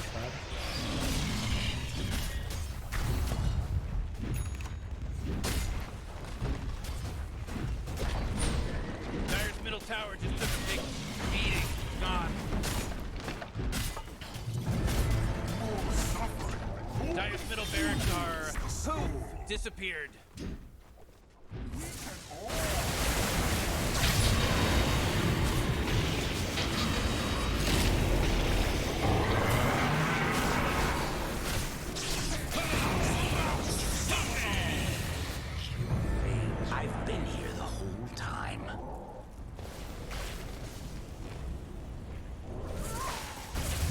Dire's middle tower just took a big beating. It's gone. Dire's middle barracks are poof, disappeared. I've been here the whole time.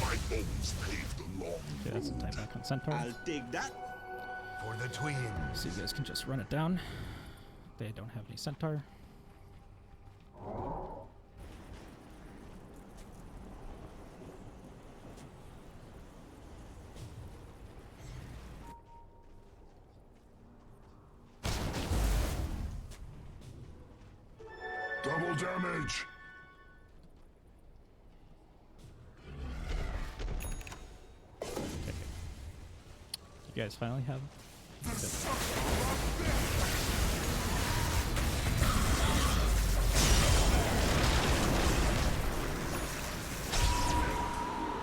My bones paved the long Okay, that's a tie back on Centaur. I'll take that. for the twins. So you guys can just run it down. They don't have any Centaur. Double damage. Okay. You guys finally have.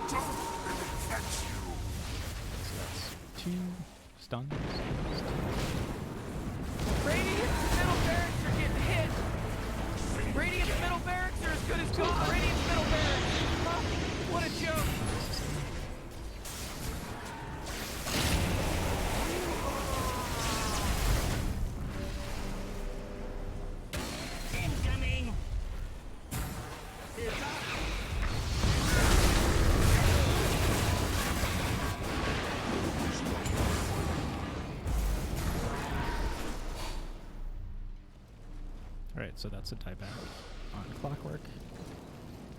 So that's 2 stuns. Radiant's middle barracks are getting hit. Radiant's middle barracks are as good as gold. Radiant's middle barracks. Huh? What a joke. Incoming. Alright, so that's a dieback on Clockwork.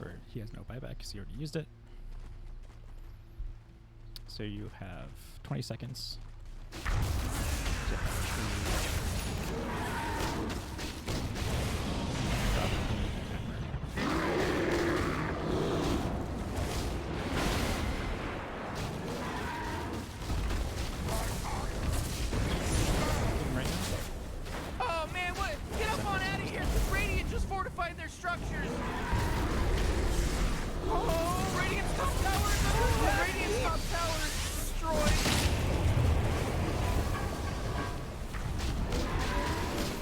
Or he has no buyback because he already used it. So you have 20 seconds to actually drop the hammer. Right now. Oh man, what? Get up on out of here. Radiant just fortified their structures. Oh, Radiant's top tower is under attack. Radiant's top tower is destroyed.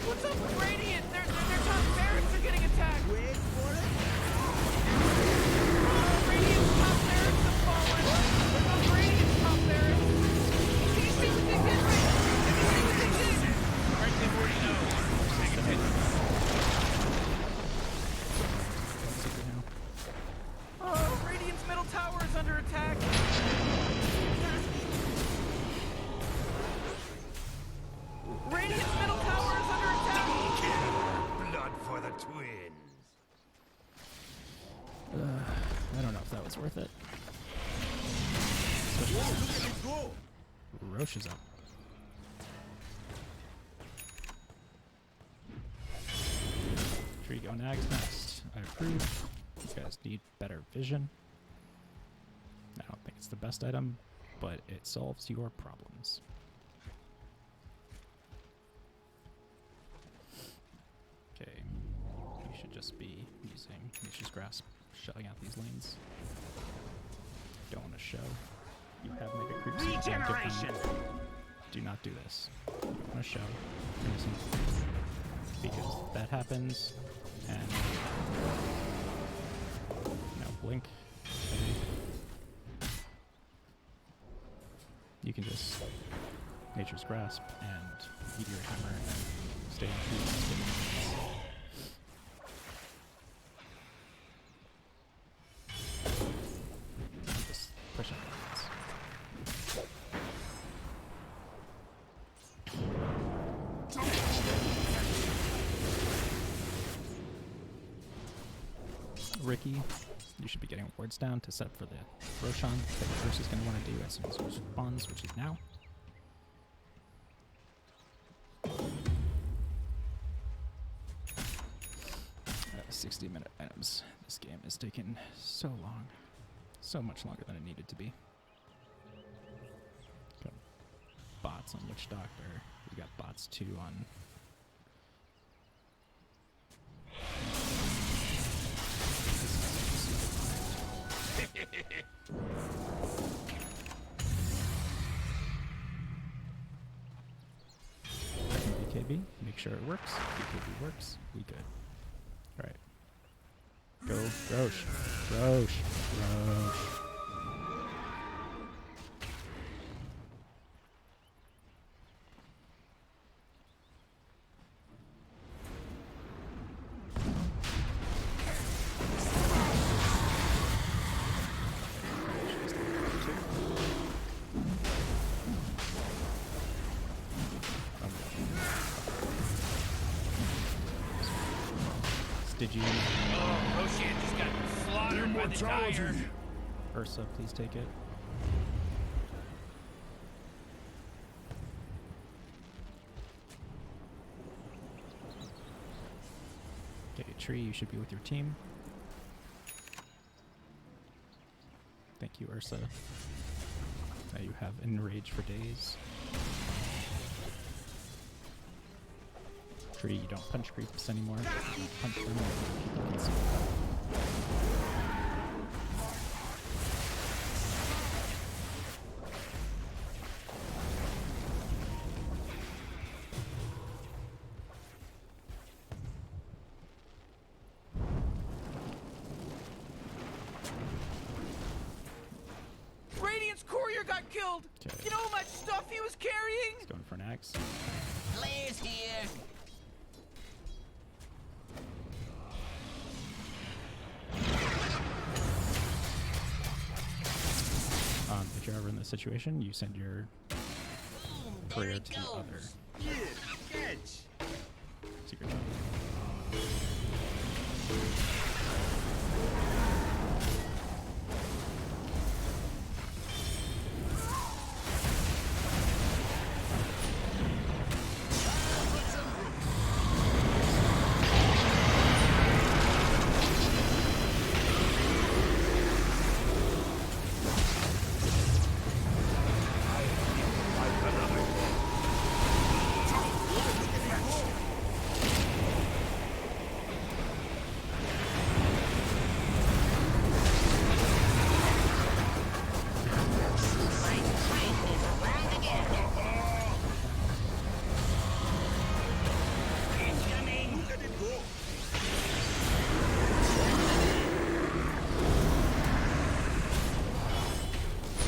What's up with Radiant? Their top barracks are getting attacked. Wait for it. Radiant's top barracks have fallen. There's no Radiant's top barracks. Did you see what they did, Rick? Did you see what they did? Right, they already know. Take a hit. Secret now. Oh, Radiant's middle tower is under attack. Radiant's middle tower is under attack. Blood for the twins. I don't know if that was worth it. Whoa, look at it go. Roche is up. Trigo Nags next. I approve. You guys need better vision. I don't think it's the best item, but it solves your problems. Okay. You should just be using Nature's Grasp, shutting out these lanes. Don't want to show. You have mega creeps. you can't give them- Regeneration. Do not do this. You want to show. Because that happens, and blink. You can just Nature's Grasp and Meteor Hammer and stay in trees. Just push up buttons. Ricky. You should be getting wards down to set up for the Roshan that Ursa's going to want to do as soon as he responds, which is now. 60-minute items. This game is taking so long. So much longer than it needed to be. Got bots on Witch Doctor. We got bots too on... BKB, make sure it works. BKB works, we good. Alright. Go, Roche. Roche. Roche. Did you? Oh shit, just got slaughtered by the tire. Ursa, please take it. Okay, Tree, you should be with your team. Thank you, Ursa. Now you have Enrage for days. Tree, you don't punch creeps anymore. You don't punch them, people can see that. Radiant's courier got killed. Okay. You know how much stuff he was carrying? He's going for an axe. Blaze here. If you're ever in this situation, you send your courier to the other secret shop.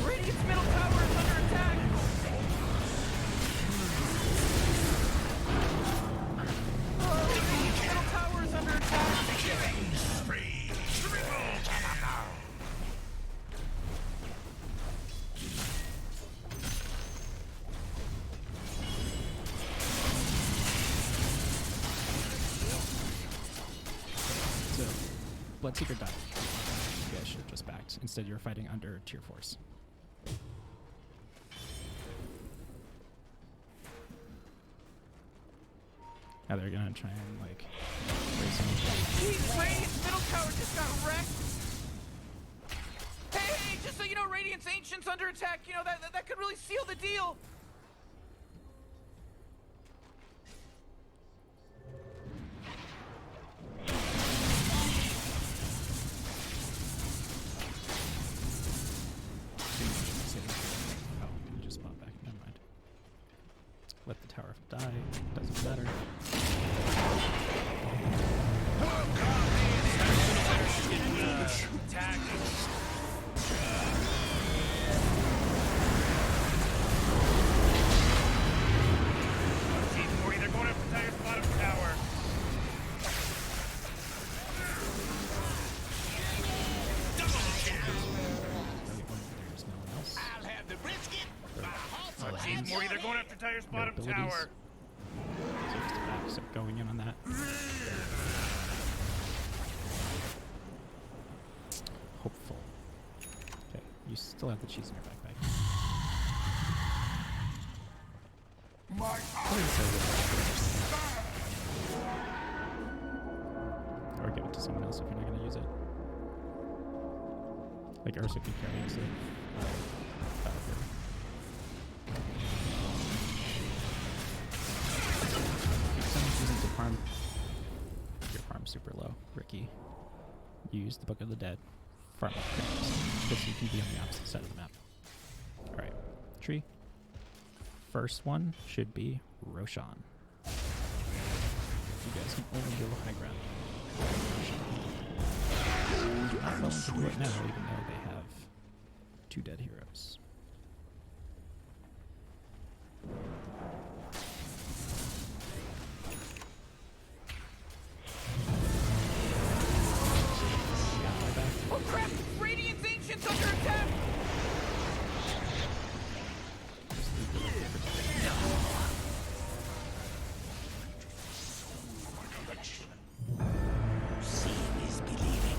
Radiant's middle tower is under attack. Oh, Radiant's middle tower is under attack. Killing spree. Triple kill. So, Bloodseeker died. You guys should have just backed. Instead, you're fighting under tier force. Now they're gonna try and like raise him. Jeez, Radiant's middle tower just got wrecked. Hey, just so you know, Radiant's Ancient's under attack. You know, that could really seal the deal. Oh, he just bought back. Never mind. Let the tower die. Doesn't matter. Attack. Jeez, Mori, they're going after Tiger's bottom tower. There's no one else. I'll have the brisket. Oh, jeez, Mori, they're going after Tiger's No bottom abilities. tower. So just back, so going in on that. You still have the cheese in your backpack. Or give it to someone else if you're not going to use it. Like Ursa could carry instead of Battlefield. If someone's using to farm, your farm's super low. Ricky, use the Book of the Dead. Farm up because you can be on the opposite side of the map. Alright, tree. First one should be Roshan. You guys can only go high ground. Not willing to do it now, even though they have 2 dead heroes. Oh crap! Radiant's Ancient's under attack! Seeing is believing.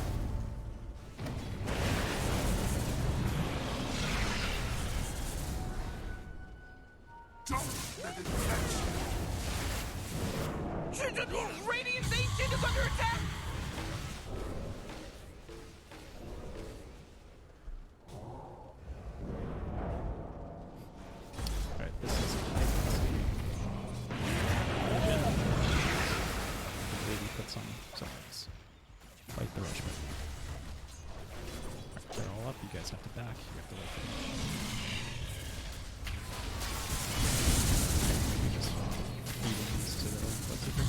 Radiant's Ancient is under attack! Alright, this is high velocity. Maybe put some else. Fight the Rushman. Alright, they're all up. You guys have to back. You have to wait for them. Just feed these to the Bloodseeker.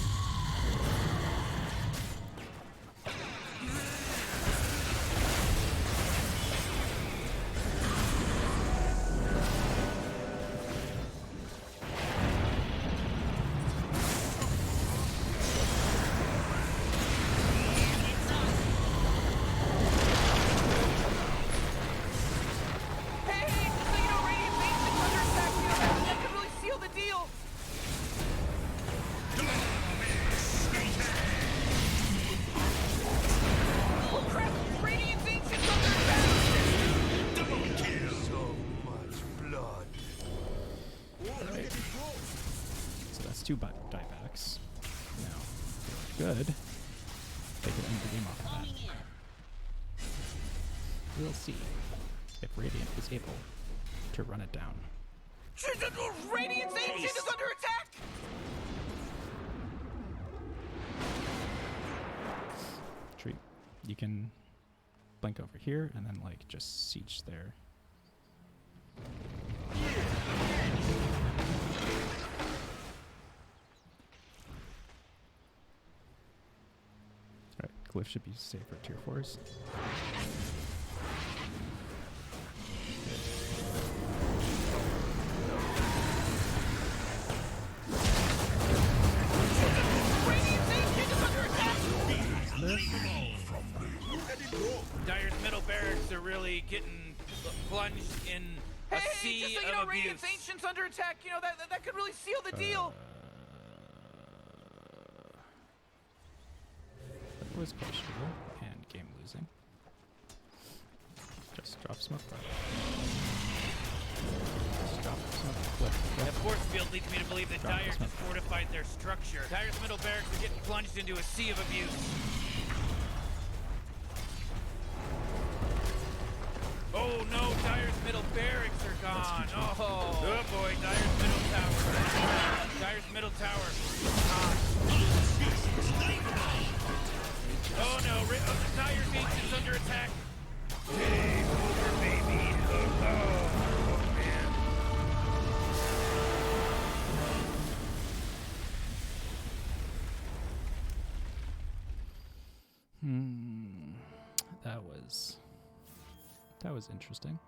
Hey, just so you know, Radiant's Ancient's under attack. You know, that could really seal the deal. Oh crap! Radiant's Ancient's under attack! So much blood. Right. So that's 2 diebacks. Now, if they're good, they can end the game off of that. We'll see if Radiant is able to run it down. Radiant's Ancient is under attack! Tree. You can blink over here and then like just siege there. Alright, Glyph should be safe for tier 4s. Radiant's Ancient is under attack! Dire's middle barracks are really getting plunged in a Hey, sea just so you know, of abuse. Radiant's Ancient's under attack. You know, that could really seal the deal. That was questionable and game losing. Just drop smoke though. Just drop smoke. Flip. The force field leads me to believe that Drop Dire this has one. fortified their structure. Dire's middle barracks are getting plunged into a sea of abuse. Oh no, Dire's middle barracks are gone. Oh boy, Dire's middle tower. Dire's middle tower. Gone. Oh no, Dire's Ancient's under attack. Game over, baby. Oh man. That was interesting.